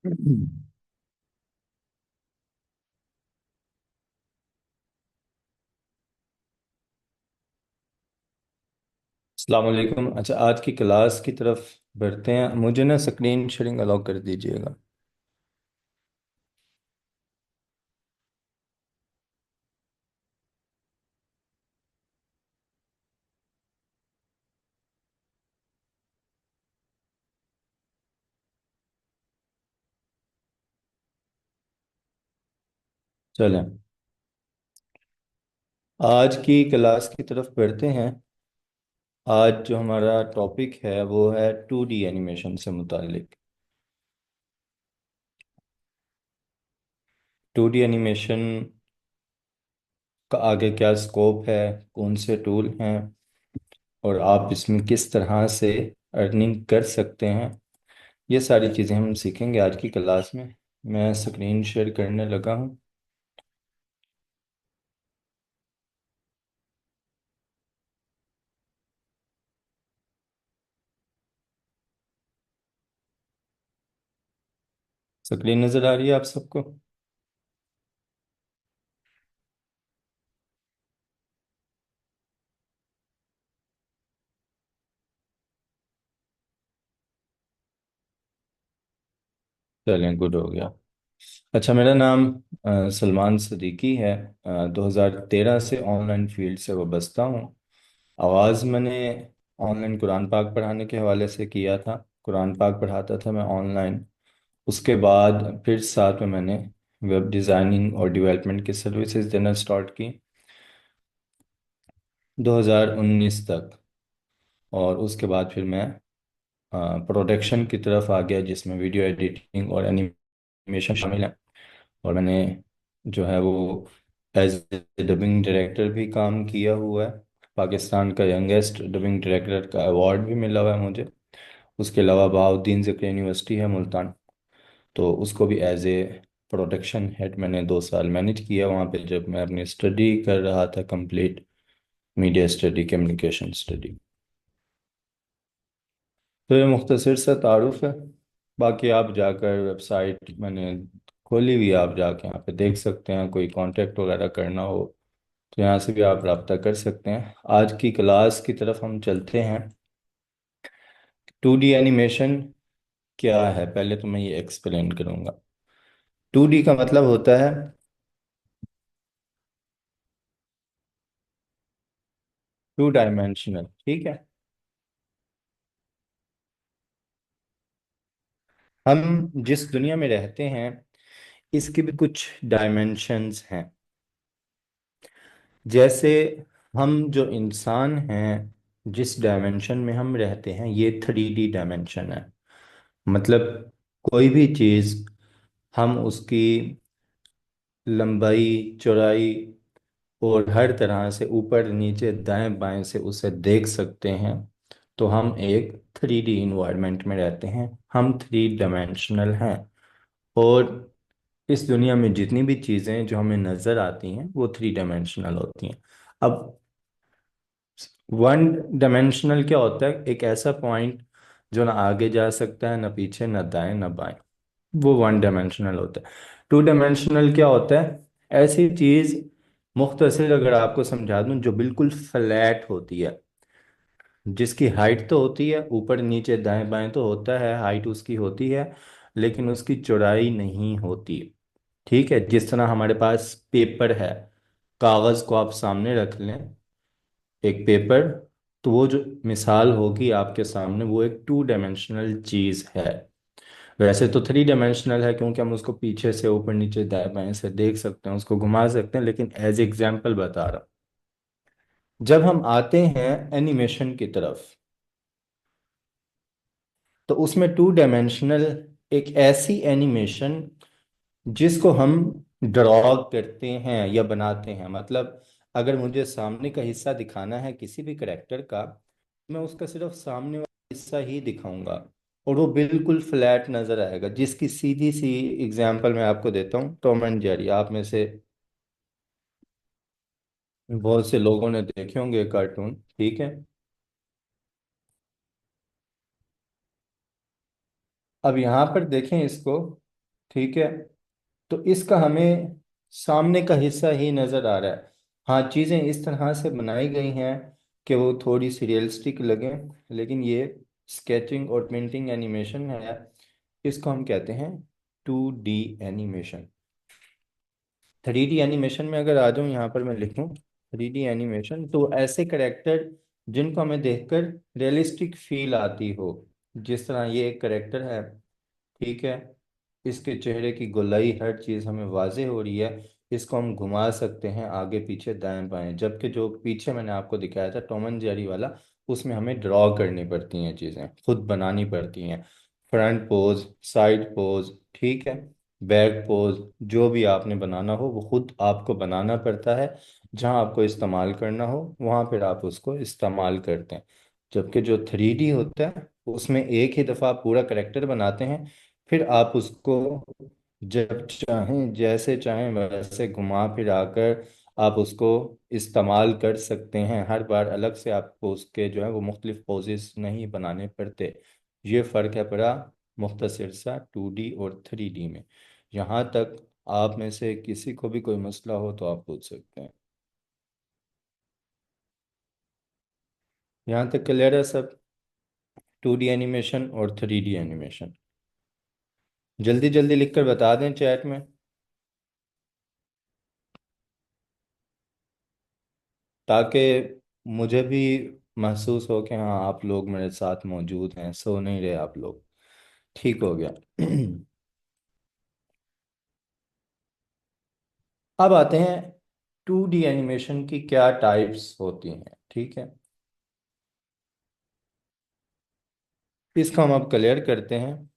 अस्सलाम वालेकुम। अच्छा, आज की क्लास की तरफ बढ़ते हैं। मुझे ना स्क्रीन शेयरिंग अलाउ कर दीजिएगा। चलें, आज की क्लास की तरफ बढ़ते हैं। आज जो हमारा टॉपिक है वो है 2D एनिमेशन से मुतालिक। 2D एनिमेशन का आगे क्या स्कोप है, कौन से टूल हैं, और आप इसमें किस तरह से अर्निंग कर सकते हैं, ये सारी चीज़ें हम सीखेंगे आज की क्लास में। मैं स्क्रीन शेयर करने लगा हूँ। स्क्रीन नज़र आ रही है आप सबको? चलें, गुड हो गया। अच्छा, मेरा नाम सलमान सदीकी है। 2013 से ऑनलाइन फील्ड से वाबस्ता हूँ। आवाज़ मैंने ऑनलाइन कुरान पाक पढ़ाने के हवाले से किया था। कुरान पाक पढ़ाता था मैं ऑनलाइन। उसके बाद फिर साथ में मैंने वेब डिज़ाइनिंग और डेवलपमेंट की सर्विसेज देना स्टार्ट की 2019 तक। और उसके बाद फिर मैं प्रोडक्शन की तरफ आ गया, जिसमें वीडियो एडिटिंग और एनिमेशन शामिल है। और मैंने जो है वो एज ए डबिंग डायरेक्टर भी काम किया हुआ है। पाकिस्तान का यंगेस्ट डबिंग डायरेक्टर का अवार्ड भी मिला हुआ है मुझे। उसके अलावा बहाउद्दीन ज़िक्र यूनिवर्सिटी है मुल्तान, तो उसको भी एज ए प्रोडक्शन हेड मैंने 2 साल मैनेज किया वहाँ पे, जब मैं अपनी स्टडी कर रहा था complete, media study, communication study. तो ये मुख्तसर सा तारुफ है। बाकी आप जाकर वेबसाइट मैंने खोली हुई है, आप जाके यहाँ पे देख सकते हैं। कोई कांटेक्ट वगैरह करना हो तो यहाँ से भी आप रब्ता कर सकते हैं। आज की क्लास की तरफ हम चलते हैं। 2D एनिमेशन क्या है, पहले तो मैं ये एक्सप्लेन करूँगा। 2D का मतलब होता है 2 डायमेंशनल, ठीक है। हम जिस दुनिया में रहते हैं इसके भी कुछ डायमेंशंस हैं। जैसे हम जो इंसान हैं, जिस डायमेंशन में हम रहते हैं ये 3D डायमेंशन है। मतलब कोई भी चीज़ हम उसकी लंबाई, चौड़ाई और हर तरह से ऊपर नीचे दाएं बाएं से उसे देख सकते हैं। तो हम एक 3D इन्वायरमेंट में रहते हैं, हम 3 डायमेंशनल हैं। और इस दुनिया में जितनी भी चीज़ें जो हमें नज़र आती हैं वो 3 डायमेंशनल होती हैं। अब 1 डायमेंशनल क्या होता है? एक ऐसा पॉइंट जो ना आगे जा सकता है, ना पीछे, ना दाएं ना बाएं, वो 1 डायमेंशनल होता है। 2 डायमेंशनल क्या होता है? ऐसी चीज़, मुख्तसर अगर आपको समझा दूं, जो बिल्कुल फ्लैट होती है, जिसकी हाइट तो होती है, ऊपर नीचे दाएं बाएं तो होता है, हाइट उसकी होती है, लेकिन उसकी चौड़ाई नहीं होती। ठीक है, जिस तरह हमारे पास पेपर है, कागज़ को आप सामने रख लें, एक पेपर, तो वो जो मिसाल होगी आपके सामने वो एक 2 डायमेंशनल चीज़ है। वैसे तो 3 डायमेंशनल है, क्योंकि हम उसको पीछे से ऊपर नीचे दाएं बाएं से देख सकते हैं, उसको घुमा सकते हैं, लेकिन एज एग्जाम्पल बता रहा हूं। जब हम आते हैं एनिमेशन की तरफ, तो उसमें 2 डायमेंशनल एक ऐसी एनिमेशन जिसको हम ड्रॉ करते हैं या बनाते हैं। मतलब अगर मुझे सामने का हिस्सा दिखाना है किसी भी करेक्टर का, मैं उसका सिर्फ सामने वाला हिस्सा ही दिखाऊंगा, और वो बिल्कुल फ्लैट नजर आएगा। जिसकी सीधी सी एग्जांपल मैं आपको देता हूँ, टॉम एंड जेरी। आप में से बहुत से लोगों ने देखे होंगे कार्टून, ठीक है। अब यहाँ पर देखें इसको। ठीक है। तो इसका हमें सामने का हिस्सा ही नज़र आ रहा है। हाँ, चीज़ें इस तरह से बनाई गई हैं कि वो थोड़ी सी रियलिस्टिक लगें, लेकिन ये स्केचिंग और पेंटिंग एनिमेशन है। इसको हम कहते हैं 2D एनिमेशन। 3D एनिमेशन में अगर आ जाऊँ, यहाँ पर मैं लिखूँ 3D एनिमेशन, तो ऐसे करेक्टर जिनको हमें देखकर रियलिस्टिक फील आती हो। जिस तरह ये एक करेक्टर है, ठीक है, इसके चेहरे की गोलाई हर चीज़ हमें वाजे हो रही है। इसको हम घुमा सकते हैं आगे पीछे दाएं बाएं, जबकि जो पीछे मैंने आपको दिखाया था टॉम एंड जेरी वाला, उसमें हमें ड्रॉ करनी पड़ती हैं, चीज़ें खुद बनानी पड़ती हैं। फ्रंट पोज, साइड पोज, ठीक है, बैक पोज, जो भी आपने बनाना हो वो खुद आपको बनाना पड़ता है। जहाँ आपको इस्तेमाल करना हो वहाँ फिर आप उसको इस्तेमाल करते हैं। जबकि जो 3D होता है उसमें एक ही दफ़ा पूरा करेक्टर बनाते हैं, फिर आप उसको जब चाहें जैसे चाहें वैसे घुमा फिरा कर आप उसको इस्तेमाल कर सकते हैं। हर बार अलग से आपको उसके जो है वो मुख्तलिफ पोजेस नहीं बनाने पड़ते। ये फ़र्क है बड़ा मुख्तसर सा 2D और 3D में। यहाँ तक आप में से किसी को भी कोई मसला हो तो आप पूछ सकते हैं। यहाँ तक क्लियर है सब? 2D एनिमेशन और 3D एनिमेशन। जल्दी जल्दी लिख कर बता दें चैट में, ताकि मुझे भी महसूस हो कि हाँ आप लोग मेरे साथ मौजूद हैं, सो नहीं रहे आप लोग। ठीक हो गया। अब आते हैं 2D एनिमेशन की क्या टाइप्स होती हैं, ठीक है। इसको हम अब क्लियर करते हैं।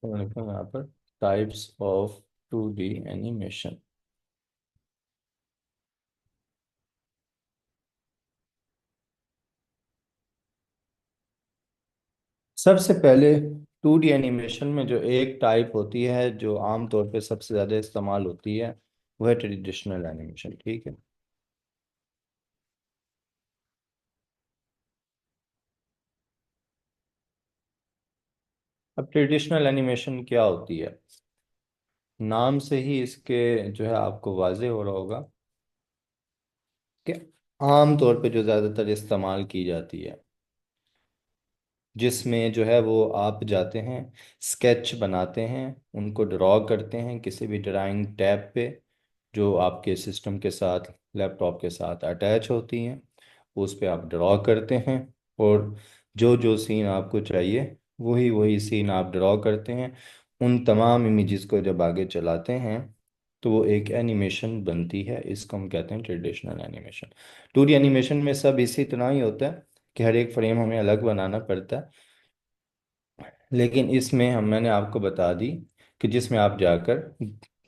तो लिखो यहाँ पर टाइप्स ऑफ 2D एनिमेशन। सबसे पहले 2D एनिमेशन में जो एक टाइप होती है जो आमतौर पे सबसे ज़्यादा इस्तेमाल होती है, वह है ट्रेडिशनल एनिमेशन, ठीक है। अब ट्रेडिशनल एनिमेशन क्या होती है? नाम से ही इसके जो है आपको वाजे हो रहा होगा कि आम तौर पे जो ज़्यादातर इस्तेमाल की जाती है, जिसमें जो है वो आप जाते हैं, स्केच बनाते हैं, उनको ड्रॉ करते हैं किसी भी ड्राइंग टैब पे जो आपके सिस्टम के साथ, लैपटॉप के साथ अटैच होती हैं। उस पे आप ड्रॉ करते हैं, और जो जो सीन आपको चाहिए वही वही सीन आप ड्रॉ करते हैं। उन तमाम इमेजेस को जब आगे चलाते हैं तो वो एक एनिमेशन बनती है। इसको हम कहते हैं ट्रेडिशनल एनिमेशन। 2D एनिमेशन में सब इसी तरह ही होता है कि हर एक फ्रेम हमें अलग बनाना पड़ता है, लेकिन इसमें हम मैंने आपको बता दी कि जिसमें आप जाकर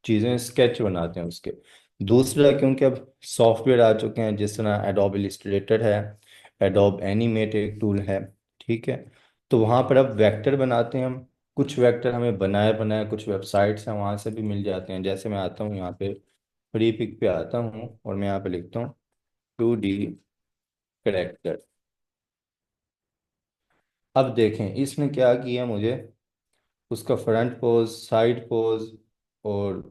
चीज़ें स्केच बनाते हैं उसके। दूसरा, क्योंकि अब सॉफ्टवेयर आ चुके हैं, जिस तरह एडोब इलस्ट्रेटर है, एडोब एनिमेट एक टूल है, ठीक है, तो वहाँ पर अब वेक्टर बनाते हैं हम। कुछ वेक्टर हमें बनाए बनाए कुछ वेबसाइट्स हैं वहाँ से भी मिल जाते हैं। जैसे मैं आता हूँ यहाँ पे, फ्री पिक पे आता हूँ और मैं यहाँ पे लिखता हूँ 2D करेक्टर। अब देखें इसने क्या किया मुझे, उसका फ्रंट पोज, साइड पोज, और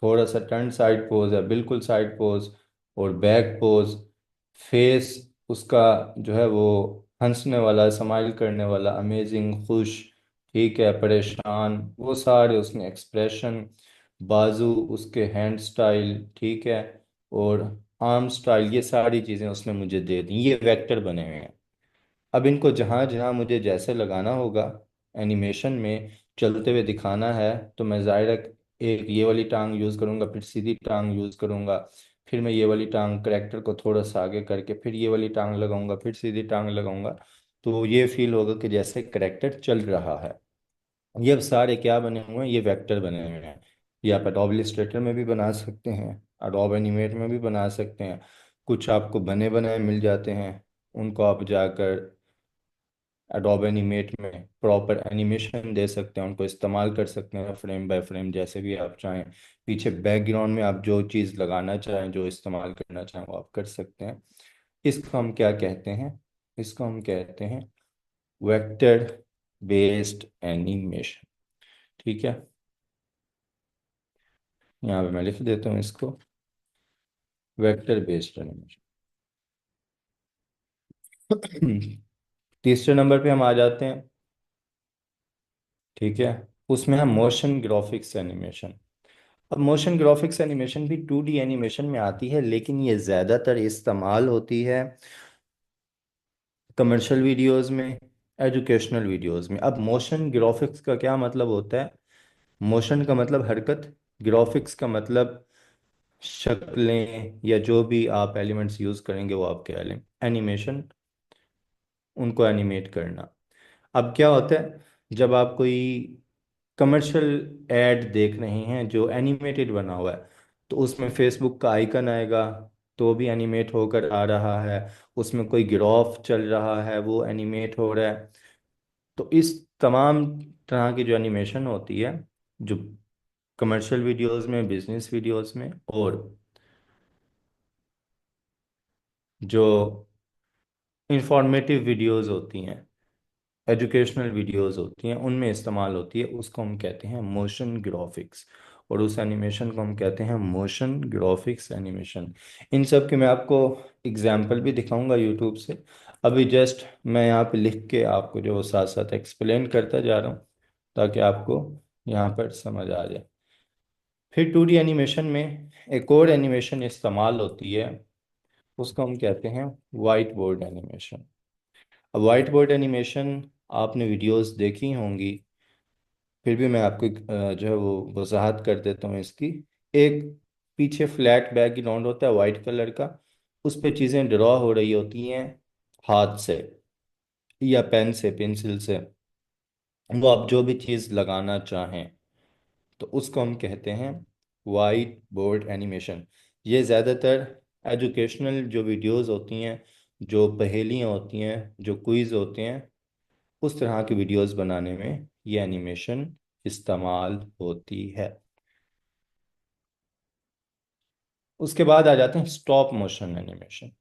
थोड़ा सा टर्न साइड पोज है, बिल्कुल साइड पोज, और बैक पोज, फेस उसका जो है वो हंसने वाला, स्माइल करने वाला, अमेजिंग, खुश, ठीक है, परेशान, वो सारे उसने एक्सप्रेशन, बाजू उसके, हैंड स्टाइल, ठीक है, और आर्म स्टाइल, ये सारी चीज़ें उसने मुझे दे दी। ये वेक्टर बने हुए हैं। अब इनको जहाँ जहाँ मुझे जैसे लगाना होगा एनिमेशन में, चलते हुए दिखाना है, तो मैं ज़ाहिर है एक ये वाली टांग यूज़ करूँगा, फिर सीधी टांग यूज़ करूँगा, फिर मैं ये वाली टांग करेक्टर को थोड़ा सा आगे करके फिर ये वाली टांग लगाऊंगा, फिर सीधी टांग लगाऊंगा। तो ये फील होगा कि जैसे करेक्टर चल रहा है। ये अब सारे क्या बने हुए हैं? ये वेक्टर बने हुए हैं। ये आप एडोब इलस्ट्रेटर में भी बना सकते हैं, एडोब एनिमेट में भी बना सकते हैं। कुछ आपको बने बनाए मिल जाते हैं, उनको आप जाकर एडोब एनिमेट में प्रॉपर एनिमेशन दे सकते हैं, उनको इस्तेमाल कर सकते हैं फ्रेम बाय फ्रेम जैसे भी आप चाहें। पीछे बैकग्राउंड में आप जो चीज़ लगाना चाहें, जो इस्तेमाल करना चाहें, वो आप कर सकते हैं। इसको हम क्या कहते हैं? इसको हम कहते हैं वेक्टर बेस्ड एनिमेशन। ठीक है, यहाँ पे मैं लिख देता हूँ इसको, वेक्टर बेस्ड एनिमेशन। तीसरे नंबर पे हम आ जाते हैं। ठीक है, उसमें है मोशन ग्राफिक्स एनिमेशन। अब मोशन ग्राफिक्स एनिमेशन भी 2D एनिमेशन में आती है, लेकिन ये ज़्यादातर इस्तेमाल होती है कमर्शियल वीडियोस में, एजुकेशनल वीडियोस में। अब मोशन ग्राफिक्स का क्या मतलब होता है? मोशन का मतलब हरकत, ग्राफिक्स का मतलब शक्लें या जो भी आप एलिमेंट्स यूज़ करेंगे वो आपके एनिमेशन, उनको एनिमेट करना। अब क्या होता है, जब आप कोई कमर्शियल एड देख रहे हैं जो एनिमेटेड बना हुआ है, तो उसमें फेसबुक का आइकन आएगा, तो भी एनिमेट होकर आ रहा है। उसमें कोई ग्राफ चल रहा है, वो एनिमेट हो रहा है। तो इस तमाम तरह की जो एनिमेशन होती है, जो कमर्शियल वीडियोस में, बिजनेस वीडियोस में, और जो इंफॉर्मेटिव वीडियोस होती हैं, एजुकेशनल वीडियोस होती हैं, उनमें इस्तेमाल होती है, उसको हम कहते हैं मोशन ग्राफिक्स। और उस एनिमेशन को हम कहते हैं मोशन ग्राफिक्स एनिमेशन। इन सब के मैं आपको एग्जाम्पल भी दिखाऊंगा यूट्यूब से। अभी जस्ट मैं यहाँ पे लिख के आपको जो साथ साथ एक्सप्लेन करता जा रहा हूँ, ताकि आपको यहाँ पर समझ आ जाए। फिर 2D एनिमेशन में एक और एनिमेशन इस्तेमाल होती है, उसको हम कहते हैं वाइट बोर्ड एनिमेशन। अब वाइट बोर्ड एनिमेशन आपने वीडियोस देखी होंगी, फिर भी मैं आपको जो है वो वजाहत कर देता हूँ इसकी। एक पीछे फ्लैट बैकग्राउंड होता है वाइट कलर का, उस पे चीज़ें ड्रॉ हो रही होती हैं हाथ से या पेन से, पेंसिल से। वो आप जो भी चीज़ लगाना चाहें, तो उसको हम कहते हैं वाइट बोर्ड एनिमेशन। ये ज़्यादातर एजुकेशनल जो वीडियोस होती हैं, जो पहेलियाँ होती हैं, जो क्विज़ होते हैं, उस तरह की वीडियोस बनाने में ये एनिमेशन इस्तेमाल होती है। उसके बाद आ जाते हैं स्टॉप मोशन एनिमेशन।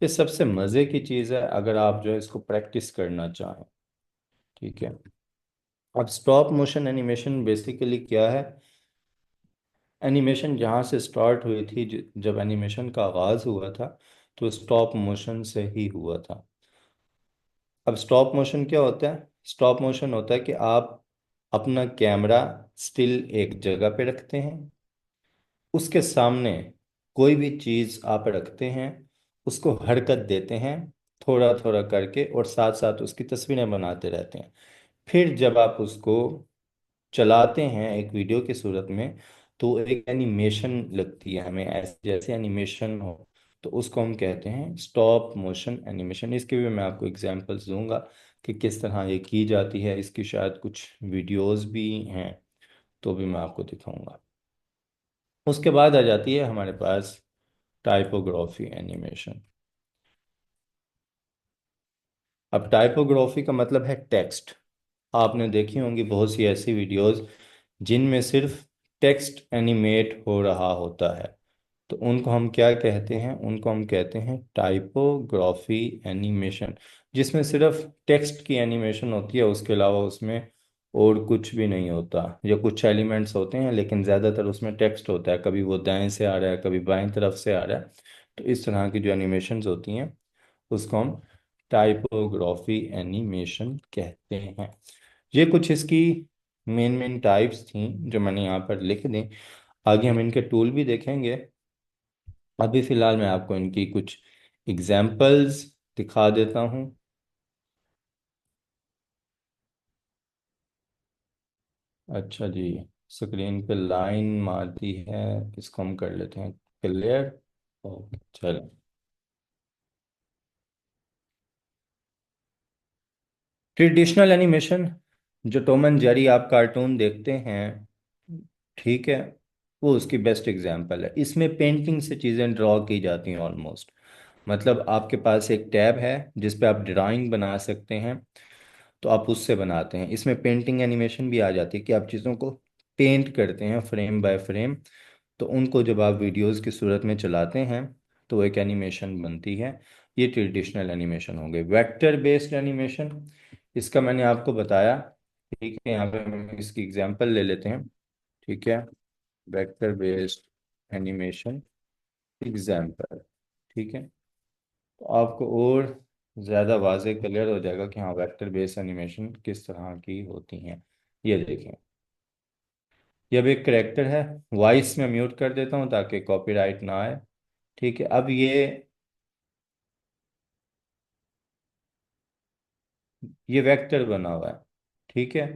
ये सबसे मज़े की चीज़ है अगर आप जो है इसको प्रैक्टिस करना चाहें। ठीक है, अब स्टॉप मोशन एनिमेशन बेसिकली क्या है? एनिमेशन जहाँ से स्टार्ट हुई थी, जब एनिमेशन का आगाज़ हुआ था, तो स्टॉप मोशन से ही हुआ था। अब स्टॉप मोशन क्या होता है? स्टॉप मोशन होता है कि आप अपना कैमरा स्टिल एक जगह पे रखते हैं, उसके सामने कोई भी चीज़ आप रखते हैं, उसको हरकत देते हैं थोड़ा थोड़ा करके, और साथ साथ उसकी तस्वीरें बनाते रहते हैं। फिर जब आप उसको चलाते हैं एक वीडियो की सूरत में, तो एक एनिमेशन लगती है हमें, ऐसे जैसे एनिमेशन हो। तो उसको हम कहते हैं स्टॉप मोशन एनिमेशन। इसके भी मैं आपको एग्जांपल्स दूंगा कि किस तरह ये की जाती है। इसकी शायद कुछ वीडियोस भी हैं, तो भी मैं आपको दिखाऊंगा। उसके बाद आ जाती है हमारे पास टाइपोग्राफी एनिमेशन। अब टाइपोग्राफी का मतलब है टेक्स्ट। आपने देखी होंगी बहुत सी ऐसी वीडियोस जिनमें सिर्फ टेक्स्ट एनिमेट हो रहा होता है, तो उनको हम क्या कहते हैं? उनको हम कहते हैं टाइपोग्राफी एनिमेशन, जिसमें सिर्फ टेक्स्ट की एनिमेशन होती है, उसके अलावा उसमें और कुछ भी नहीं होता। या कुछ एलिमेंट्स होते हैं लेकिन ज़्यादातर उसमें टेक्स्ट होता है, कभी वो दाएं से आ रहा है, कभी बाएं तरफ से आ रहा है। तो इस तरह की जो एनिमेशंस होती हैं, उसको हम टाइपोग्राफी एनिमेशन कहते हैं। ये कुछ इसकी मेन मेन टाइप्स थी जो मैंने यहाँ पर लिख दी। आगे हम इनके टूल भी देखेंगे। अभी फ़िलहाल मैं आपको इनकी कुछ एग्जाम्पल्स दिखा देता हूँ। अच्छा जी, स्क्रीन पे लाइन मारती है, इसको हम कर लेते हैं क्लियर। ओके चलो। ट्रेडिशनल एनिमेशन, जो टॉम एंड जेरी आप कार्टून देखते हैं, ठीक है, वो उसकी बेस्ट एग्जांपल है। इसमें पेंटिंग से चीज़ें ड्रॉ की जाती हैं ऑलमोस्ट। मतलब आपके पास एक टैब है जिस पे आप ड्राइंग बना सकते हैं। तो आप उससे बनाते हैं। इसमें पेंटिंग एनिमेशन भी आ जाती है कि आप चीज़ों को पेंट करते हैं फ्रेम बाय फ्रेम, तो उनको जब आप वीडियोस की सूरत में चलाते हैं तो एक एनिमेशन बनती है। ये ट्रेडिशनल एनिमेशन हो गए। वेक्टर बेस्ड एनिमेशन, इसका मैंने आपको बताया। ठीक है, यहाँ पे हम इसकी एग्जांपल ले लेते हैं। ठीक है, वेक्टर बेस्ड एनिमेशन एग्जांपल। ठीक है, तो आपको और ज़्यादा वाज़े क्लियर हो जाएगा कि हाँ वेक्टर बेस्ड एनिमेशन किस तरह की होती हैं। ये देखें, ये अब एक करेक्टर है। वॉइस में म्यूट कर देता हूँ ताकि कॉपीराइट ना आए। ठीक है, अब ये वेक्टर बना हुआ है। ठीक है,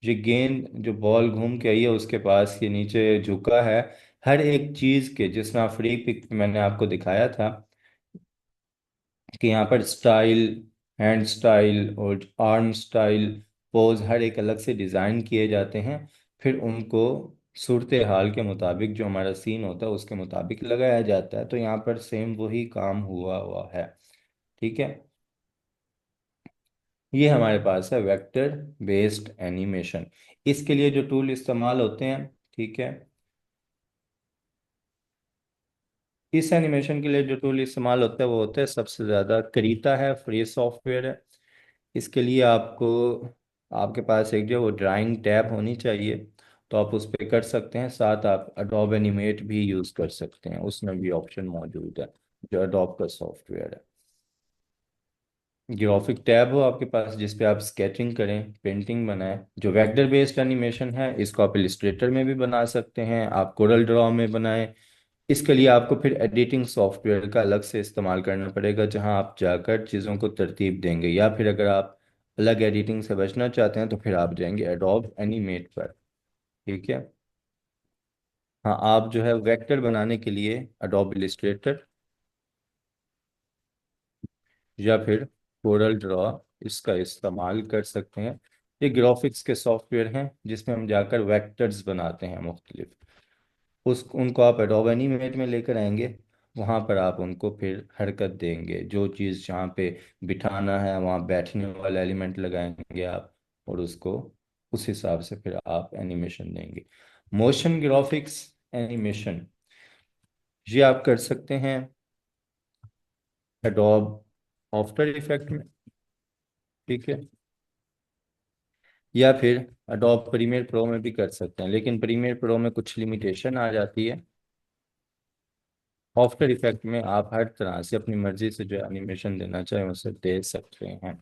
ये गेंद जो बॉल घूम के आई है उसके पास ये नीचे झुका है। हर एक चीज़ के, जिस तरह फ्री पिक मैंने आपको दिखाया था कि यहाँ पर स्टाइल, हैंड स्टाइल और आर्म स्टाइल, पोज हर एक अलग से डिज़ाइन किए जाते हैं। फिर उनको सूरत हाल के मुताबिक, जो हमारा सीन होता है उसके मुताबिक लगाया जाता है। तो यहाँ पर सेम वही काम हुआ हुआ है। ठीक है, ये हमारे पास है वेक्टर बेस्ड एनिमेशन। इसके लिए जो टूल इस्तेमाल होते हैं, ठीक है, इस एनिमेशन के लिए जो टूल इस्तेमाल होता है वो होता है सबसे ज़्यादा करीता है, फ्री सॉफ्टवेयर है। इसके लिए आपको, आपके पास एक जो वो ड्राइंग टैब होनी चाहिए, तो आप उस पर कर सकते हैं। साथ आप अडोब एनिमेट भी यूज़ कर सकते हैं, उसमें भी ऑप्शन मौजूद है, जो अडोब का सॉफ्टवेयर है। ग्राफिक टैब हो आपके पास जिस पे आप स्केचिंग करें, पेंटिंग बनाएं। जो वेक्टर बेस्ड एनिमेशन है इसको आप इलिस्ट्रेटर में भी बना सकते हैं, आप कोरल ड्रॉ में बनाएं। इसके लिए आपको फिर एडिटिंग सॉफ्टवेयर का अलग से इस्तेमाल करना पड़ेगा, जहां आप जाकर चीज़ों को तरतीब देंगे। या फिर अगर आप अलग एडिटिंग से बचना चाहते हैं तो फिर आप जाएंगे एडोब एनिमेट पर। ठीक है, हाँ आप जो है वेक्टर बनाने के लिए एडोब इलिस्ट्रेटर या फिर कोरल ड्रॉ, इसका इस्तेमाल कर सकते हैं। ये ग्राफिक्स के सॉफ्टवेयर हैं जिसमें हम जाकर वेक्टर्स बनाते हैं मुख्तलिफ। उस उनको आप एडोब एनिमेट में लेकर आएंगे, वहाँ पर आप उनको फिर हरकत देंगे। जो चीज़ जहाँ पे बिठाना है वहाँ बैठने वाला एलिमेंट लगाएंगे आप, और उसको उस हिसाब से फिर आप एनिमेशन देंगे। मोशन ग्राफिक्स एनिमेशन, ये आप कर सकते हैं एडोब आफ्टर इफेक्ट में। ठीक है, या फिर अडोब प्रीमियर प्रो में भी कर सकते हैं, लेकिन प्रीमियर प्रो में कुछ लिमिटेशन आ जाती है। आफ्टर इफेक्ट में आप हर तरह से अपनी मर्जी से जो एनिमेशन देना चाहें उसे दे सकते हैं।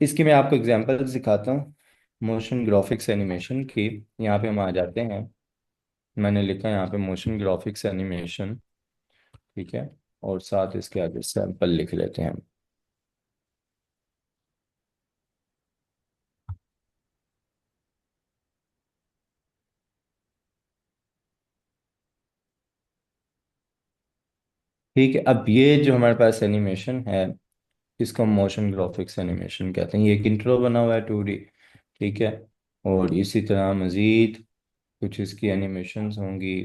इसकी मैं आपको एग्जांपल दिखाता हूँ मोशन ग्राफिक्स एनिमेशन की। यहाँ पे हम आ जाते हैं, मैंने लिखा है यहाँ पे मोशन ग्राफिक्स एनिमेशन। ठीक है, और साथ इसके आगे सैंपल लिख लेते हैं हम। ठीक है, अब ये जो हमारे पास एनिमेशन है इसको हम मोशन ग्राफिक्स एनिमेशन कहते हैं। ये एक इंट्रो बना हुआ है 2D। ठीक है, और इसी तरह मज़ीद कुछ इसकी एनिमेशंस होंगी।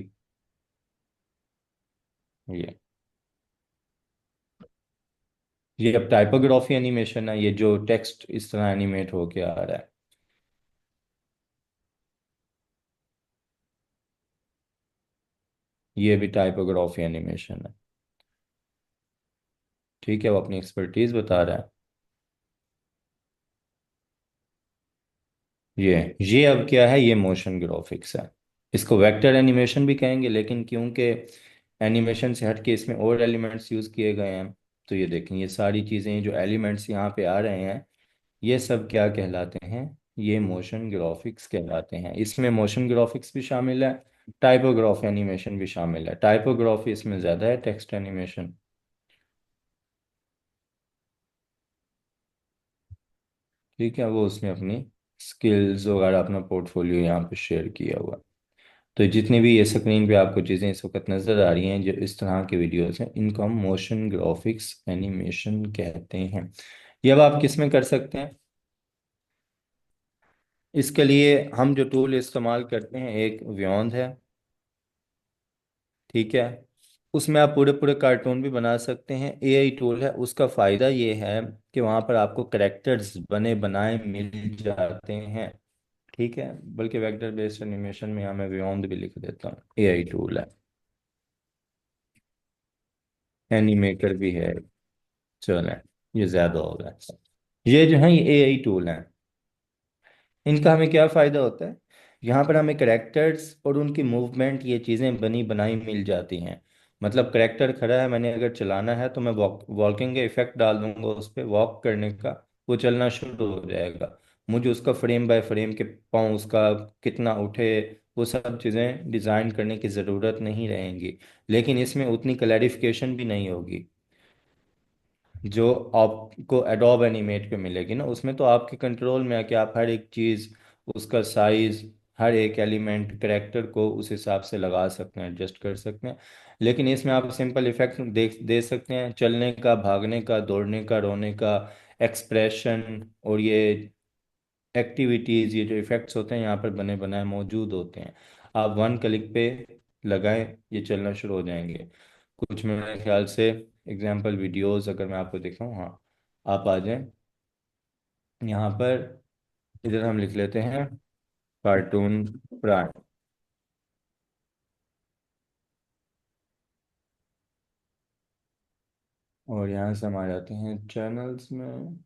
ये ये अब टाइपोग्राफी एनिमेशन है, ये जो टेक्स्ट इस तरह एनिमेट होके आ रहा है, ये भी टाइपोग्राफी एनिमेशन है। ठीक है, वो अपनी एक्सपर्टीज बता रहा है। ये अब क्या है, ये मोशन ग्राफिक्स है। इसको वेक्टर एनिमेशन भी कहेंगे, लेकिन क्योंकि एनिमेशन से हटके इसमें और एलिमेंट्स यूज़ किए गए हैं, तो ये देखें ये सारी चीज़ें जो एलिमेंट्स यहाँ पे आ रहे हैं ये सब क्या कहलाते हैं, ये मोशन ग्राफिक्स कहलाते हैं। इसमें मोशन ग्राफिक्स भी शामिल है, टाइपोग्राफी एनिमेशन भी शामिल है। टाइपोग्राफी इसमें ज़्यादा है, टेक्स्ट एनिमेशन। ठीक है, वो उसमें अपनी स्किल्स वगैरह अपना पोर्टफोलियो यहाँ पे शेयर किया हुआ है। तो जितनी भी ये स्क्रीन पे आपको चीज़ें इस वक्त नज़र आ रही हैं जो इस तरह के वीडियोस हैं, इनको हम मोशन ग्राफिक्स एनिमेशन कहते हैं। ये अब आप किस में कर सकते हैं, इसके लिए हम जो टूल इस्तेमाल करते हैं एक व्योंद है। ठीक है, उसमें आप पूरे पूरे कार्टून भी बना सकते हैं। एआई टूल है, उसका फ़ायदा ये है कि वहाँ पर आपको करेक्टर्स बने बनाए मिल जाते हैं। ठीक है, बल्कि वेक्टर बेस्ड एनिमेशन में यहाँ मैं बियॉन्ड भी लिख देता हूँ, एआई टूल है। एनिमेटर भी है। चलें, ये ज़्यादा होगा। ये जो है ये एआई टूल है। इनका हमें क्या फ़ायदा होता है, यहाँ पर हमें करेक्टर्स और उनकी मूवमेंट ये चीज़ें बनी बनाई मिल जाती हैं। मतलब करेक्टर खड़ा है, मैंने अगर चलाना है तो मैं वॉकिंग का इफेक्ट डाल दूंगा उस पर, वॉक करने का, वो चलना शुरू हो जाएगा। मुझे उसका फ्रेम बाय फ्रेम के पाँव उसका कितना उठे, वो सब चीज़ें डिज़ाइन करने की ज़रूरत नहीं रहेंगी। लेकिन इसमें उतनी क्लैरिफिकेशन भी नहीं होगी जो आपको एडोब एनिमेट पे मिलेगी ना। उसमें तो आपके कंट्रोल में है कि आप हर एक चीज़, उसका साइज, हर एक एलिमेंट करेक्टर को उस हिसाब से लगा सकते हैं, एडजस्ट कर सकते हैं। लेकिन इसमें आप सिंपल इफेक्ट दे सकते हैं, चलने का, भागने का, दौड़ने का, रोने का, एक्सप्रेशन, और ये एक्टिविटीज़, ये जो इफ़ेक्ट्स होते हैं यहाँ पर बने बनाए मौजूद होते हैं। आप वन क्लिक पे लगाएं, ये चलना शुरू हो जाएंगे। कुछ मेरे ख्याल से एग्जांपल वीडियोस अगर मैं आपको दिखाऊं, हाँ, आप आ जाएं यहाँ पर। इधर हम लिख लेते हैं कार्टून प्राइम, और यहाँ से हम आ जाते हैं चैनल्स में,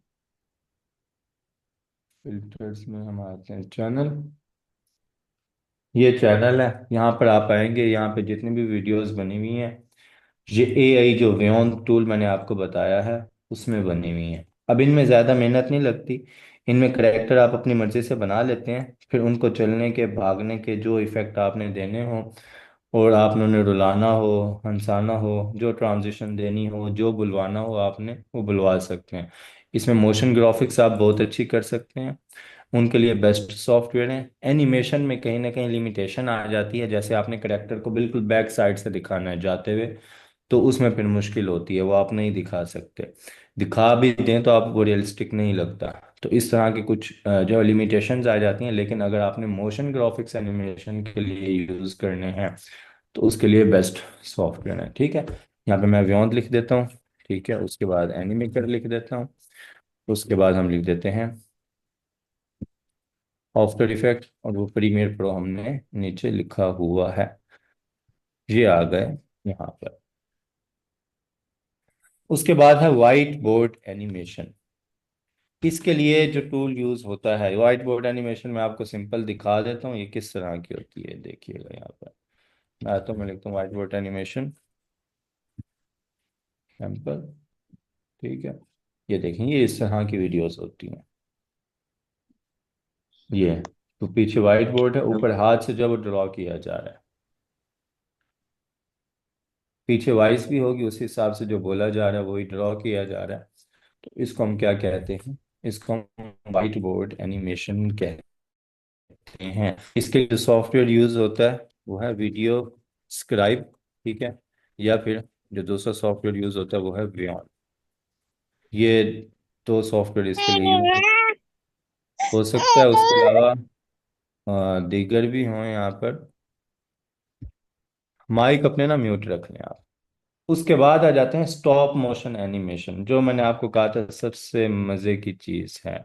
फिल्टर्स में हम आते हैं चैनल। ये चैनल है, यहाँ पर आप आएंगे, यहाँ पे जितनी भी वीडियोस बनी हुई हैं, ये एआई जो वेओन टूल मैंने आपको बताया है उसमें बनी हुई है। अब इनमें ज़्यादा मेहनत नहीं लगती। इनमें करेक्टर आप अपनी मर्ज़ी से बना लेते हैं, फिर उनको चलने के, भागने के जो इफ़ेक्ट आपने देने हो, और आपने उन्हें रुलाना हो, हंसाना हो, जो ट्रांजिशन देनी हो, जो बुलवाना हो आपने, वो बुलवा सकते हैं। इसमें मोशन ग्राफिक्स आप बहुत अच्छी कर सकते हैं। उनके लिए बेस्ट सॉफ्टवेयर है। एनिमेशन में कहीं ना कहीं लिमिटेशन आ जाती है, जैसे आपने करेक्टर को बिल्कुल बैक साइड से दिखाना है जाते हुए, तो उसमें फिर मुश्किल होती है, वो आप नहीं दिखा सकते। दिखा भी दें तो आप वो रियलिस्टिक नहीं लगता। तो इस तरह की कुछ जो लिमिटेशंस आ जाती हैं। लेकिन अगर आपने मोशन ग्राफिक्स एनिमेशन के लिए यूज़ करने हैं तो उसके लिए बेस्ट सॉफ्टवेयर है। ठीक है, यहाँ पे मैं व्योंत लिख देता हूँ। ठीक है, उसके बाद एनिमेटर लिख देता हूँ। उसके बाद हम लिख देते हैं आफ्टर इफेक्ट, और वो प्रीमियर प्रो हमने नीचे लिखा हुआ है। ये आ गए यहाँ पर। उसके बाद है वाइट बोर्ड एनिमेशन। इसके लिए जो टूल यूज होता है, वाइट बोर्ड एनिमेशन में आपको सिंपल दिखा देता हूँ ये किस तरह की होती है। देखिएगा यहाँ पर, मैं लिखता हूँ वाइट बोर्ड एनिमेशन सैंपल। ठीक है, ये देखें, ये इस तरह की वीडियोस होती हैं। ये तो पीछे वाइट बोर्ड है, ऊपर हाथ से जब ड्रॉ किया जा रहा है, पीछे वॉइस भी होगी, उस हिसाब से जो बोला जा रहा है वही ड्रॉ किया जा रहा है। तो इसको हम क्या कहते हैं, इसको हम वाइट बोर्ड एनिमेशन कहते हैं। इसके लिए जो सॉफ्टवेयर यूज होता है वो है वीडियो स्क्राइब। ठीक है, या फिर जो दूसरा सॉफ्टवेयर यूज होता है वो है वियॉन। ये दो सॉफ्टवेयर इसके लिए यूज हो सकता है। उसके अलावा दीगर भी हों यहाँ पर। माइक अपने ना म्यूट रख लें आप। उसके बाद आ जाते हैं स्टॉप मोशन एनिमेशन, जो मैंने आपको कहा था सबसे मजे की चीज है।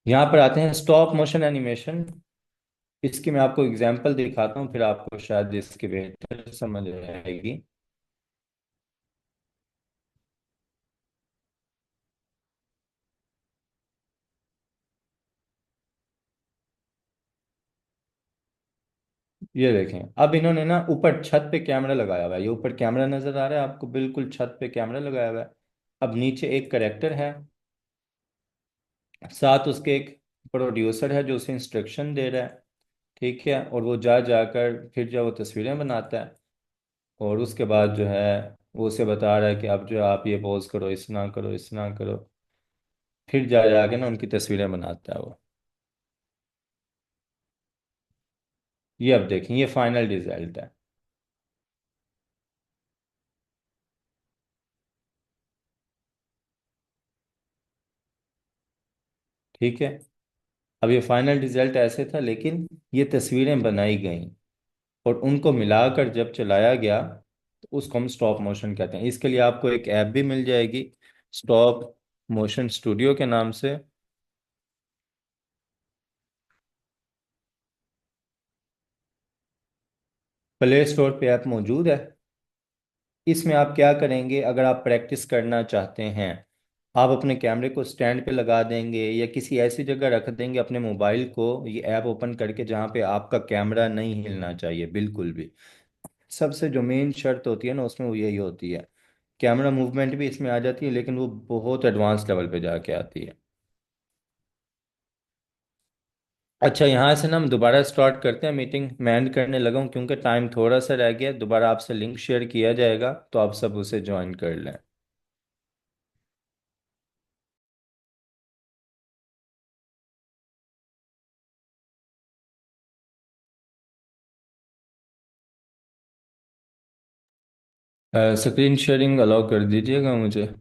यहाँ पर आते हैं स्टॉप मोशन एनिमेशन। इसकी मैं आपको एग्जांपल दिखाता हूँ, फिर आपको शायद इसकी बेहतर समझ आएगी। ये देखें, अब इन्होंने ना ऊपर छत पे कैमरा लगाया हुआ है, ये ऊपर कैमरा नजर आ रहा है आपको, बिल्कुल छत पे कैमरा लगाया हुआ है। अब नीचे एक करेक्टर है, साथ उसके एक प्रोड्यूसर है जो उसे इंस्ट्रक्शन दे रहा है। ठीक है, और वो जा जाकर फिर जो वो तस्वीरें बनाता है, और उसके बाद जो है वो उसे बता रहा है कि अब जो है आप ये पोज करो, इस ना करो, इस ना करो। फिर जा जाके ना उनकी तस्वीरें बनाता है वो। ये अब देखें, ये फाइनल रिजल्ट है। ठीक है, अब ये फाइनल रिजल्ट ऐसे था, लेकिन ये तस्वीरें बनाई गई और उनको मिलाकर जब चलाया गया तो उसको हम स्टॉप मोशन कहते हैं। इसके लिए आपको एक ऐप भी मिल जाएगी, स्टॉप मोशन स्टूडियो के नाम से। प्ले स्टोर पे ऐप मौजूद है। इसमें आप क्या करेंगे, अगर आप प्रैक्टिस करना चाहते हैं, आप अपने कैमरे को स्टैंड पे लगा देंगे या किसी ऐसी जगह रख देंगे अपने मोबाइल को, ये ऐप ओपन करके, जहाँ पे आपका कैमरा नहीं हिलना चाहिए बिल्कुल भी। सबसे जो मेन शर्त होती है ना उसमें, वो यही होती है। कैमरा मूवमेंट भी इसमें आ जाती है, लेकिन वो बहुत एडवांस लेवल पे जाके आती है। अच्छा, यहाँ से ना हम दोबारा स्टार्ट करते हैं मीटिंग। मैं एंड करने लगा हूँ क्योंकि टाइम थोड़ा सा रह गया है। दोबारा आपसे लिंक शेयर किया जाएगा तो आप सब उसे ज्वाइन कर लें। स्क्रीन शेयरिंग अलाउ कर दीजिएगा मुझे।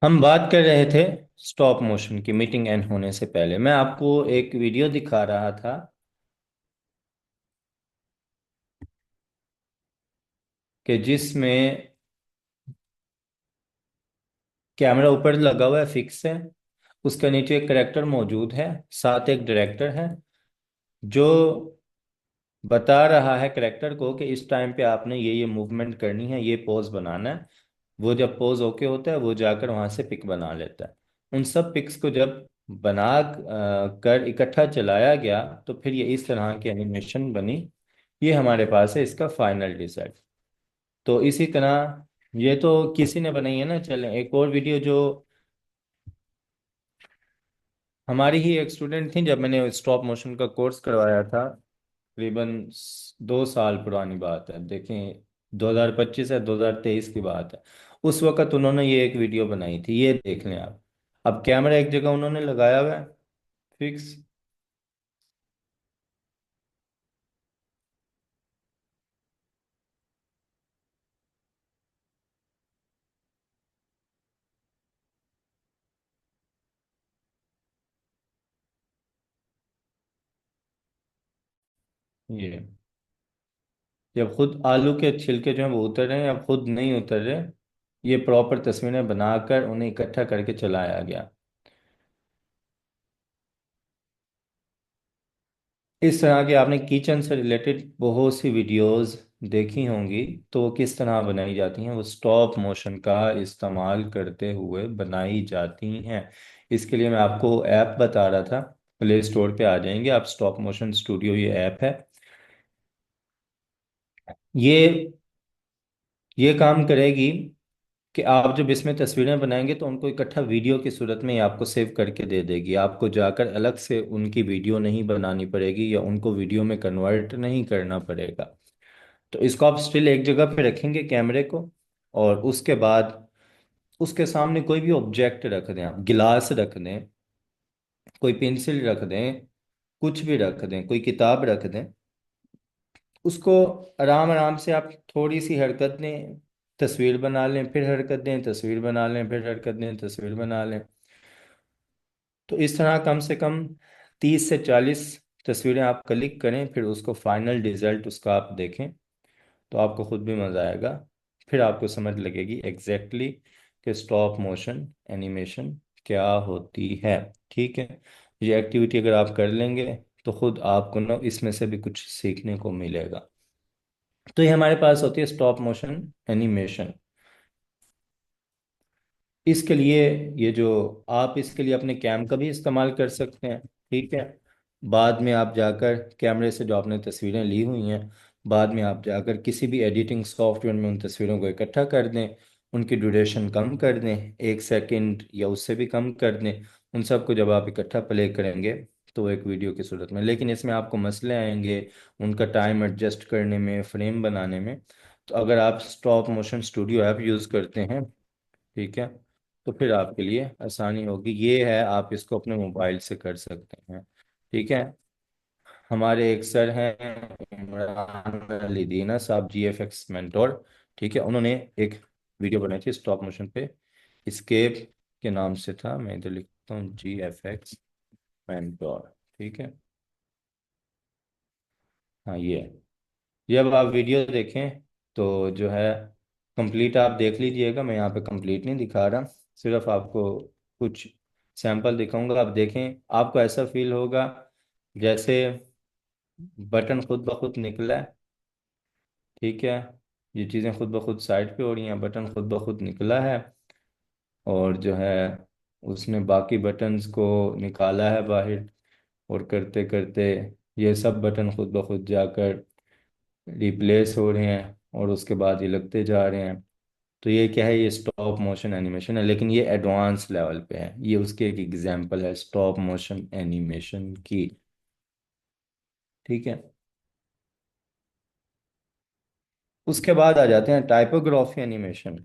हम बात कर रहे थे स्टॉप मोशन की। मीटिंग एंड होने से पहले मैं आपको एक वीडियो दिखा रहा था कि जिसमें कैमरा ऊपर लगा हुआ है, फिक्स है। उसके नीचे एक करेक्टर मौजूद है, साथ एक डायरेक्टर है जो बता रहा है करेक्टर को कि इस टाइम पे आपने ये मूवमेंट करनी है, ये पोज बनाना है। वो जब पोज ओके होता है वो जाकर वहां से पिक बना लेता है। उन सब पिक्स को जब बना कर इकट्ठा चलाया गया तो फिर ये इस तरह की एनिमेशन बनी। ये हमारे पास है इसका फाइनल रिजल्ट। तो इसी तरह ये तो किसी ने बनाई है ना। चलें एक और वीडियो जो हमारी ही एक स्टूडेंट थी, जब मैंने स्टॉप मोशन का कोर्स करवाया था, तकरीबन 2 साल पुरानी बात है, देखें 2025 है, 2023 की बात है। उस वक्त उन्होंने ये एक वीडियो बनाई थी, ये देख लें आप। अब कैमरा एक जगह उन्होंने लगाया हुआ है, फिक्स। ये जब खुद आलू के छिलके जो है वो उतर रहे हैं, अब खुद नहीं उतर रहे, ये प्रॉपर तस्वीरें बनाकर उन्हें इकट्ठा करके चलाया गया। इस तरह की आपने किचन से रिलेटेड बहुत सी वीडियोस देखी होंगी, तो वो किस तरह बनाई जाती हैं, वो स्टॉप मोशन का इस्तेमाल करते हुए बनाई जाती हैं। इसके लिए मैं आपको ऐप बता रहा था, प्ले स्टोर पे आ जाएंगे आप, स्टॉप मोशन स्टूडियो ये ऐप है। ये ये काम करेगी कि आप जब इसमें तस्वीरें बनाएंगे तो उनको इकट्ठा वीडियो की सूरत में ही आपको सेव करके दे देगी। आपको जाकर अलग से उनकी वीडियो नहीं बनानी पड़ेगी या उनको वीडियो में कन्वर्ट नहीं करना पड़ेगा। तो इसको आप स्टिल एक जगह पे रखेंगे कैमरे को, और उसके बाद उसके सामने कोई भी ऑब्जेक्ट रख दें, आप गिलास रख दें, कोई पेंसिल रख दें, कुछ भी रख दें, कोई किताब रख दें। उसको आराम आराम से आप थोड़ी सी हरकत दें, तस्वीर बना लें, फिर हरकत दें, तस्वीर बना लें, फिर हरकत दें, तस्वीर बना लें। तो इस तरह कम से कम 30 से 40 तस्वीरें आप क्लिक करें, फिर उसको फाइनल रिजल्ट उसका आप देखें तो आपको खुद भी मज़ा आएगा। फिर आपको समझ लगेगी एग्जैक्टली कि स्टॉप मोशन एनिमेशन क्या होती है। ठीक है, ये एक्टिविटी अगर आप कर लेंगे तो खुद आपको ना इसमें से भी कुछ सीखने को मिलेगा। तो ये हमारे पास होती है स्टॉप मोशन एनिमेशन। इसके लिए ये जो आप इसके लिए अपने कैम का भी इस्तेमाल कर सकते हैं। ठीक है, बाद में आप जाकर कैमरे से जो आपने तस्वीरें ली हुई हैं, बाद में आप जाकर किसी भी एडिटिंग सॉफ्टवेयर में उन तस्वीरों को इकट्ठा कर दें, उनकी ड्यूरेशन कम कर दें, 1 सेकंड या उससे भी कम कर दें। उन सबको जब आप इकट्ठा प्ले करेंगे तो एक वीडियो की सूरत में, लेकिन इसमें आपको मसले आएंगे उनका टाइम एडजस्ट करने में, फ्रेम बनाने में। तो अगर आप stop motion studio app use करते हैं, ठीक है, तो फिर आपके लिए आसानी होगी। ये है, आप इसको अपने मोबाइल से कर सकते हैं। ठीक है, हमारे एक सर हैं, इमरान अली दीना साहब, GFX मेंटोर। ठीक है, उन्होंने एक वीडियो बनाई थी स्टॉप मोशन पे, स्केप के नाम से था। मैं इधर लिखता हूँ GFX मेंटोर। ठीक है, हाँ ये है। ये अब आप वीडियो देखें तो जो है कंप्लीट आप देख लीजिएगा। मैं यहाँ पे कंप्लीट नहीं दिखा रहा, सिर्फ आपको कुछ सैंपल दिखाऊंगा। आप देखें, आपको ऐसा फील होगा जैसे बटन खुद ब खुद निकला है। ठीक है, ये चीज़ें खुद ब खुद साइड पे हो रही हैं, बटन खुद ब खुद निकला है, और जो है उसने बाकी बटन्स को निकाला है बाहर, और करते करते ये सब बटन खुद ब खुद जाकर रिप्लेस हो रहे हैं, और उसके बाद ये लगते जा रहे हैं। तो ये क्या है, ये स्टॉप मोशन एनिमेशन है, लेकिन ये एडवांस लेवल पे है। ये उसके एक एग्जांपल है स्टॉप मोशन एनिमेशन की। ठीक है, उसके बाद आ जाते हैं टाइपोग्राफी एनिमेशन।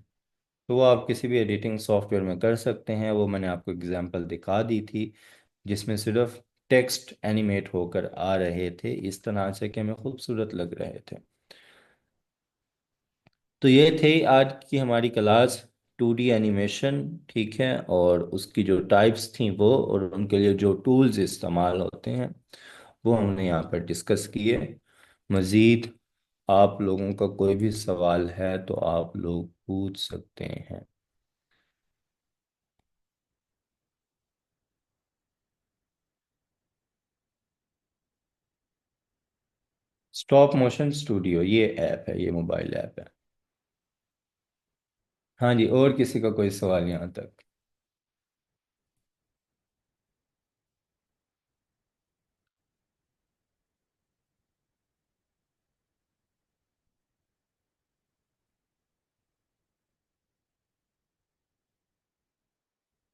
तो वो आप किसी भी एडिटिंग सॉफ्टवेयर में कर सकते हैं, वो मैंने आपको एग्जांपल दिखा दी थी, जिसमें सिर्फ टेक्स्ट एनिमेट होकर आ रहे थे इस तरह से कि हमें खूबसूरत लग रहे थे। तो ये थे आज की हमारी क्लास, 2D एनिमेशन। ठीक है, और उसकी जो टाइप्स थी वो, और उनके लिए जो टूल्स इस्तेमाल होते हैं, वो हमने यहाँ पर डिस्कस किए। मज़ीद आप लोगों का कोई भी सवाल है तो आप लोग पूछ सकते हैं। स्टॉप मोशन स्टूडियो ये ऐप है, ये मोबाइल ऐप है। हाँ जी, और किसी का कोई सवाल यहाँ तक?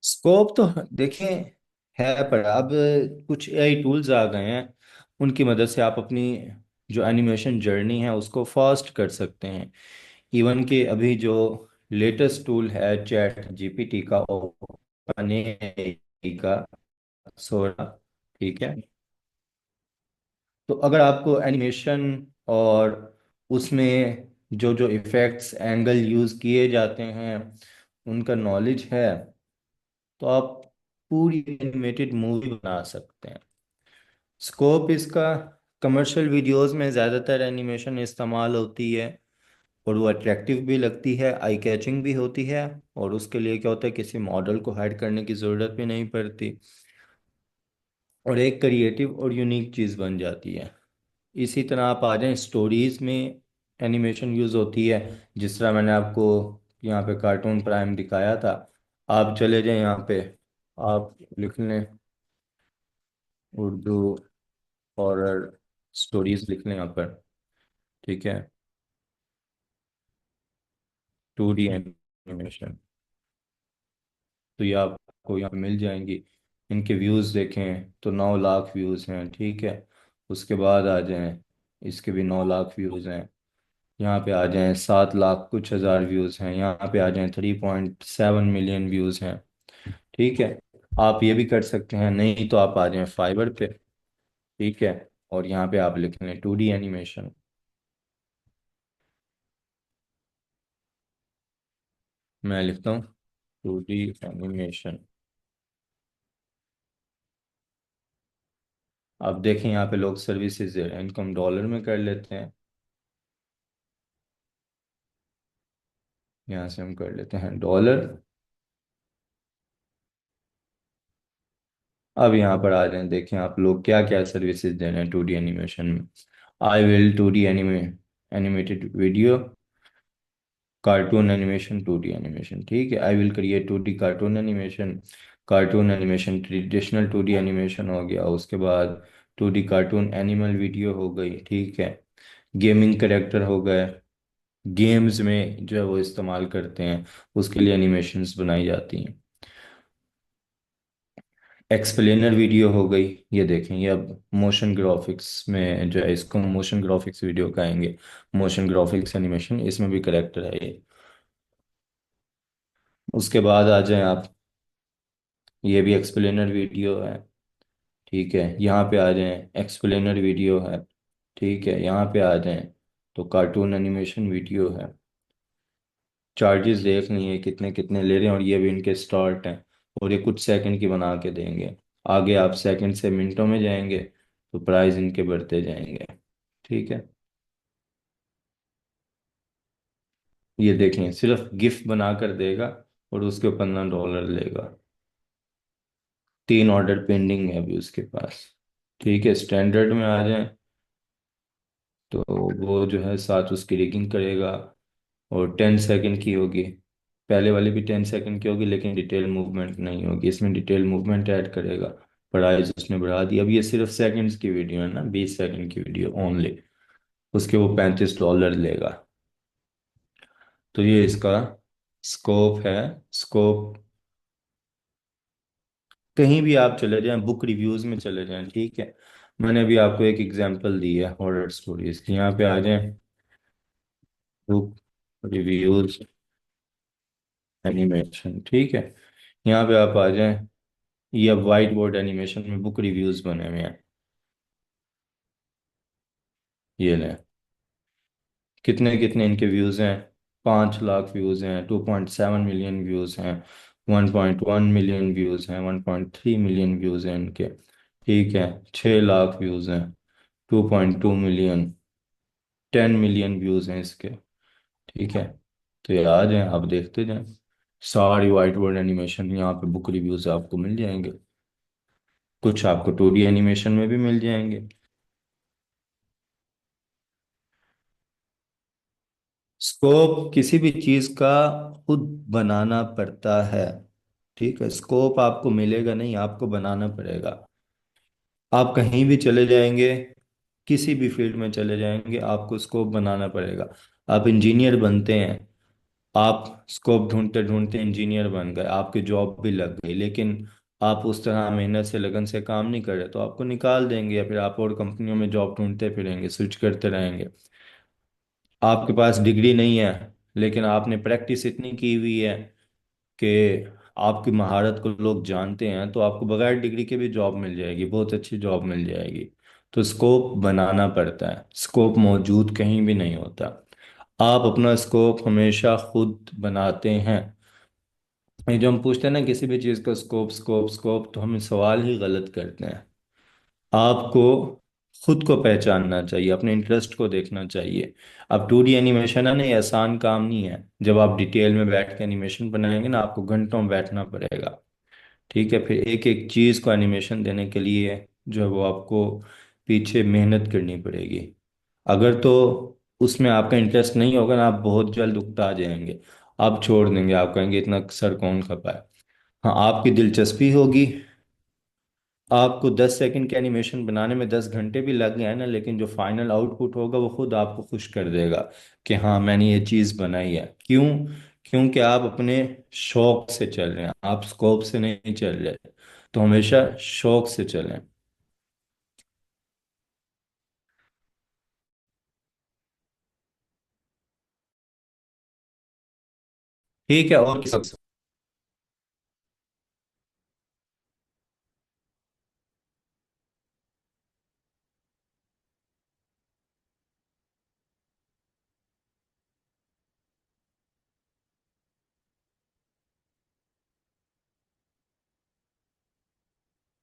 स्कोप तो देखें है, पर अब कुछ AI टूल्स आ गए हैं, उनकी मदद से आप अपनी जो एनिमेशन जर्नी है उसको फास्ट कर सकते हैं। इवन कि अभी जो लेटेस्ट टूल है ChatGPT का, ओपन एआई का, सोरा। ठीक है, तो अगर आपको एनिमेशन और उसमें जो जो इफ़ेक्ट्स एंगल यूज़ किए जाते हैं उनका नॉलेज है, तो आप पूरी एनिमेटेड मूवी बना सकते हैं। स्कोप इसका, कमर्शियल वीडियोस में ज़्यादातर एनिमेशन इस्तेमाल होती है, और वो अट्रैक्टिव भी लगती है, आई कैचिंग भी होती है, और उसके लिए क्या होता है, किसी मॉडल को हाइड करने की ज़रूरत भी नहीं पड़ती, और एक क्रिएटिव और यूनिक चीज़ बन जाती है। इसी तरह आप आ जाएं स्टोरीज में, एनिमेशन यूज़ होती है। जिस तरह मैंने आपको यहाँ पे कार्टून प्राइम दिखाया था, आप चले जाएं यहाँ पे, आप लिख लें उर्दू हॉरर स्टोरीज, लिख लें यहाँ पर। ठीक है, 2D एनिमेशन, तो ये आपको यहाँ पे मिल जाएंगी। इनके व्यूज़ देखें तो 9 लाख व्यूज़ हैं। ठीक है, उसके बाद आ जाएं, इसके भी 9 लाख व्यूज़ हैं। यहाँ पे आ जाएं 7 लाख कुछ हज़ार व्यूज़ हैं। यहाँ पे आ जाएं 3.7 मिलियन व्यूज़ हैं। ठीक है, आप ये भी कर सकते हैं, नहीं तो आप आ जाएं फाइबर पे। ठीक है, और यहाँ पे आप लिख लें 2D एनिमेशन। मैं लिखता हूँ 2D एनिमेशन। आप देखें यहाँ पे लोग सर्विसेज दे रहे हैं, इनको हम डॉलर में कर लेते हैं। यहाँ से हम कर लेते हैं डॉलर। अब यहाँ पर आ जाए, देखें आप लोग क्या क्या सर्विसेज दे रहे हैं 2D एनिमेशन में। I will 2D animated video, cartoon animation, 2D animation. ठीक है, I will create 2D cartoon animation. Cartoon animation traditional 2D animation हो गया, उसके बाद 2D कार्टून एनिमल वीडियो हो गई। ठीक है, गेमिंग करेक्टर हो गए, गेम्स में जो है वो इस्तेमाल करते हैं, उसके लिए एनिमेशंस बनाई जाती हैं। एक्सप्लेनर वीडियो हो गई, ये देखें, ये अब मोशन ग्राफिक्स में जो है इसको मोशन ग्राफिक्स वीडियो कहेंगे। मोशन ग्राफिक्स एनिमेशन, इसमें भी करेक्टर है ये। उसके बाद आ जाएं आप, ये भी एक्सप्लेनर वीडियो है। ठीक है, यहाँ पे आ जाएं, एक्सप्लेनर वीडियो है। ठीक है, यहाँ पे आ जाएं तो कार्टून एनिमेशन वीडियो है। चार्जेस देख लिए कितने कितने ले रहे हैं, और ये भी इनके स्टार्ट हैं। और ये कुछ सेकंड की बना के देंगे। आगे आप सेकंड से मिनटों में जाएंगे तो प्राइस इनके बढ़ते जाएंगे। ठीक है, ये देखें, सिर्फ गिफ्ट बना कर देगा और उसके 15 डॉलर लेगा। 3 ऑर्डर पेंडिंग है अभी उसके पास। ठीक है, स्टैंडर्ड में आ जाए तो वो जो है साथ उसकी रिगिंग करेगा, और 10 सेकंड की होगी। पहले वाली भी 10 सेकंड की होगी, लेकिन डिटेल मूवमेंट नहीं होगी, इसमें डिटेल मूवमेंट ऐड करेगा। प्राइस उसने बढ़ा दी। अब ये सिर्फ सेकंड्स की वीडियो है ना, 20 सेकंड की वीडियो ओनली। उसके वो 35 डॉलर लेगा। तो ये इसका स्कोप है। स्कोप, कहीं भी आप चले जाएं, बुक रिव्यूज में चले जाएं, ठीक है। मैंने अभी आपको एक एग्जांपल दी है हॉरर स्टोरीज की, यहाँ पे आ जाएं, बुक रिव्यूज एनिमेशन, ठीक है। यहाँ पे आप आ जाएं, ये अब वाइट बोर्ड एनिमेशन में बुक रिव्यूज बने हुए हैं। ये लें, कितने कितने इनके व्यूज हैं। 5 लाख व्यूज हैं, 2.7 मिलियन व्यूज हैं, 1.1 मिलियन व्यूज हैं, 1.3 मिलियन व्यूज हैं इनके। ठीक है, 6 लाख व्यूज हैं, 2.2 मिलियन, 10 मिलियन व्यूज हैं इसके। ठीक है, तो ये आ जाएं, आप देखते जाएं। सारी वाइट बोर्ड एनिमेशन यहाँ पे बुक रिव्यूज आपको मिल जाएंगे। कुछ आपको 2D एनिमेशन में भी मिल जाएंगे। स्कोप किसी भी चीज का खुद बनाना पड़ता है। ठीक है, स्कोप आपको मिलेगा नहीं, आपको बनाना पड़ेगा। आप कहीं भी चले जाएंगे, किसी भी फील्ड में चले जाएंगे, आपको स्कोप बनाना पड़ेगा। आप इंजीनियर बनते हैं, आप स्कोप ढूंढते ढूंढते इंजीनियर बन गए, आपकी जॉब भी लग गई, लेकिन आप उस तरह मेहनत से लगन से काम नहीं कर रहे तो आपको निकाल देंगे, या फिर आप और कंपनियों में जॉब ढूंढते फिरेंगे, स्विच करते रहेंगे। आपके पास डिग्री नहीं है, लेकिन आपने प्रैक्टिस इतनी की हुई है कि आपकी महारत को लोग जानते हैं, तो आपको बगैर डिग्री के भी जॉब मिल जाएगी, बहुत अच्छी जॉब मिल जाएगी। तो स्कोप बनाना पड़ता है, स्कोप मौजूद कहीं भी नहीं होता। आप अपना स्कोप हमेशा खुद बनाते हैं। ये जो हम पूछते हैं ना किसी भी चीज़ का स्कोप स्कोप स्कोप, तो हम सवाल ही गलत करते हैं। आपको खुद को पहचानना चाहिए, अपने इंटरेस्ट को देखना चाहिए। अब 2D एनिमेशन है ना, ये आसान काम नहीं है। जब आप डिटेल में बैठ के एनिमेशन बनाएंगे ना, आपको घंटों बैठना पड़ेगा। ठीक है, फिर एक एक चीज़ को एनिमेशन देने के लिए जो है वो आपको पीछे मेहनत करनी पड़ेगी। अगर तो उसमें आपका इंटरेस्ट नहीं होगा ना, आप बहुत जल्द उकता जाएंगे। आप छोड़ देंगे, आप कहेंगे इतना सर कौन खपाए। हाँ, आपकी दिलचस्पी होगी। आपको 10 सेकंड के एनिमेशन बनाने में 10 घंटे भी लग गए ना, लेकिन जो फाइनल आउटपुट होगा वो खुद आपको खुश कर देगा कि हाँ मैंने ये चीज़ बनाई है। क्यों? क्योंकि आप अपने शौक से चल रहे हैं, आप स्कोप से नहीं चल रहे। तो हमेशा शौक से चलें। ठीक है, और सब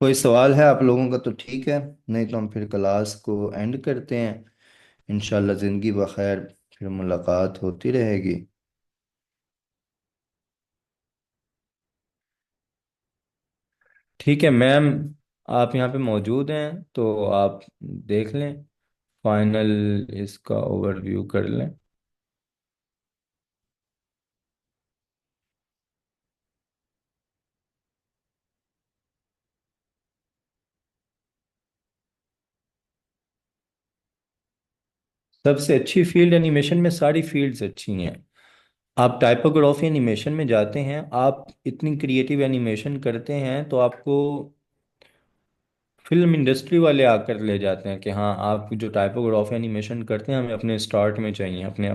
कोई सवाल है आप लोगों का तो ठीक है, नहीं तो हम फिर क्लास को एंड करते हैं। इंशाल्लाह ज़िंदगी बखैर, फिर मुलाकात होती रहेगी। ठीक है मैम, आप यहाँ पे मौजूद हैं तो आप देख लें, फाइनल इसका ओवरव्यू कर लें। सबसे अच्छी फील्ड एनिमेशन में, सारी फील्ड्स अच्छी हैं। आप टाइपोग्राफी एनिमेशन में जाते हैं, आप इतनी क्रिएटिव एनिमेशन करते हैं तो आपको फिल्म इंडस्ट्री वाले आकर ले जाते हैं कि हाँ आप जो टाइपोग्राफी एनिमेशन करते हैं हमें अपने स्टार्ट में चाहिए, अपने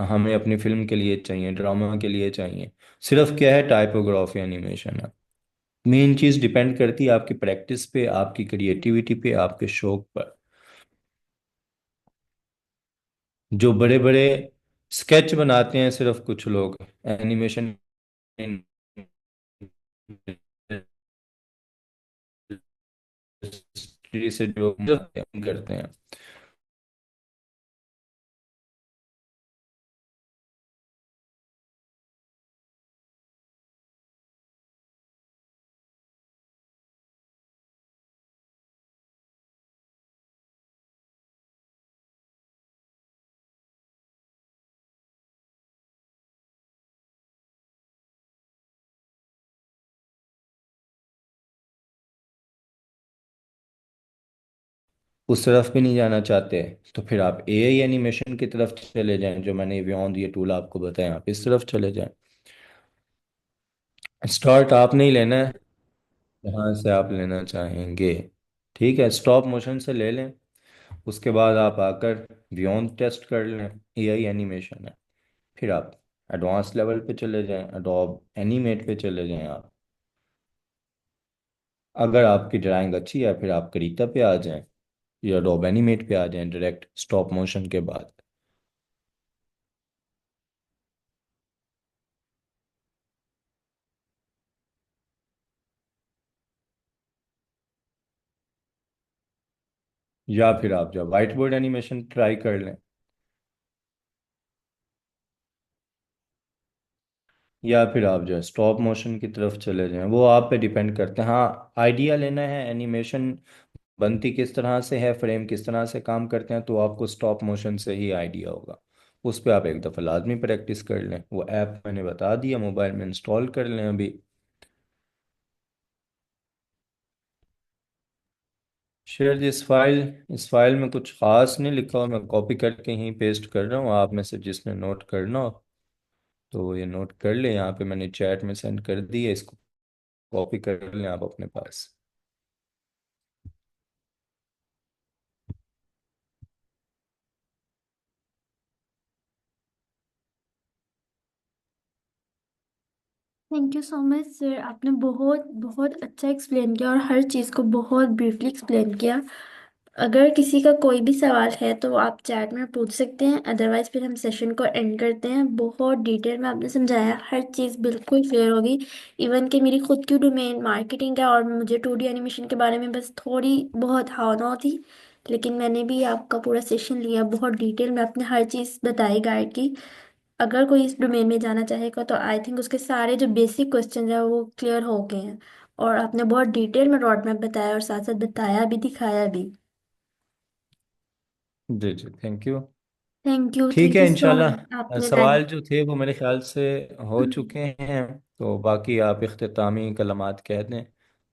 हमें अपनी फिल्म के लिए चाहिए, ड्रामा के लिए चाहिए। सिर्फ क्या है, टाइपोग्राफी एनिमेशन है। मेन चीज़ डिपेंड करती है आपकी प्रैक्टिस पे, आपकी क्रिएटिविटी पे, आपके शौक पर। जो बड़े बड़े स्केच बनाते हैं सिर्फ कुछ लोग, एनिमेशन इंडस्ट्री से जो करते हैं। उस तरफ भी नहीं जाना चाहते तो फिर आप एआई एनिमेशन की तरफ चले जाएं, जो मैंने बियॉन्ड ये टूल आपको बताया, आप इस तरफ चले जाएं। स्टार्ट आप नहीं लेना है, जहाँ से आप लेना चाहेंगे। ठीक है, स्टॉप मोशन से ले लें। उसके बाद आप आकर बियॉन्ड टेस्ट कर लें, एआई एनिमेशन है। फिर आप एडवांस लेवल पे चले जाएं, अडोब एनिमेट पे चले जाएं आप। अगर आपकी ड्राइंग अच्छी है फिर आप करीता पे आ जाएं, या अडोब एनिमेट पे आ जाएं डायरेक्ट स्टॉप मोशन के बाद। या फिर आप जो वाइट बोर्ड एनिमेशन ट्राई कर लें। या फिर आप जो है स्टॉप मोशन की तरफ चले जाएं, वो आप पे डिपेंड करते हैं। हाँ, आइडिया लेना है एनिमेशन बनती किस तरह से है, फ्रेम किस तरह से काम करते हैं, तो आपको स्टॉप मोशन से ही आइडिया होगा। उस पर आप एक दफ़ा लाजमी प्रैक्टिस कर लें। वो ऐप मैंने बता दिया, मोबाइल में इंस्टॉल कर लें अभी। शेयर इस फाइल में कुछ ख़ास नहीं लिखा हुआ, मैं कॉपी करके यहीं पेस्ट कर रहा हूँ। आप में से जिसने नोट करना हो तो ये नोट कर ले, यहाँ पे मैंने चैट में सेंड कर दी है, इसको कॉपी कर लें आप अपने पास। Thank you so much sir, आपने बहुत बहुत अच्छा एक्सप्लेन किया और हर चीज़ को बहुत ब्रीफली एक्सप्लेन किया। अगर किसी का कोई भी सवाल है तो आप चैट में पूछ सकते हैं, अदरवाइज फिर हम सेशन को एंड करते हैं। बहुत डिटेल में आपने समझाया, हर चीज़ बिल्कुल क्लियर होगी। इवन कि मेरी खुद की डोमेन मार्केटिंग है और मुझे 2D एनिमेशन के बारे में बस थोड़ी बहुत हाँ थी, लेकिन मैंने भी आपका पूरा सेशन लिया, बहुत डिटेल में आपने हर चीज़ बताई, गाइड की। अगर कोई इस डोमेन में जाना चाहेगा तो आई थिंक उसके सारे जो बेसिक क्वेश्चन है वो क्लियर हो गए हैं। और आपने बहुत डिटेल में रोड मैप बताया और साथ साथ बताया भी, दिखाया भी। जी जी, थैंक यू। ठीक थैंक है, यू सो मच इंशाल्लाह आपने टाइम। सवाल जो थे वो मेरे ख्याल से हो चुके हैं। तो बाकी आप इख्तितामी कलमात कह दें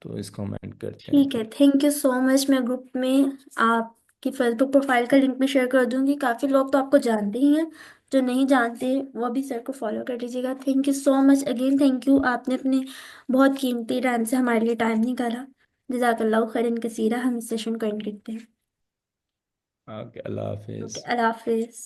तो इसको हम एंड करते हैं ठीक है, फिर। Thank you so much. मैं ग्रुप में आपकी फेसबुक प्रोफाइल का लिंक भी शेयर कर दूंगी, काफ़ी लोग तो आपको जानते ही हैं, जो नहीं जानते वो भी सर को फॉलो कर लीजिएगा। Thank you so much again, thank you, आपने अपने बहुत कीमती टाइम से हमारे लिए टाइम निकाला। जजाकल्लाह खैरन कसीरा, हम इस सेशन को एंड करते हैं। ओके, अल्लाह ओके, हाफिज़। अल्लाह हाफिज।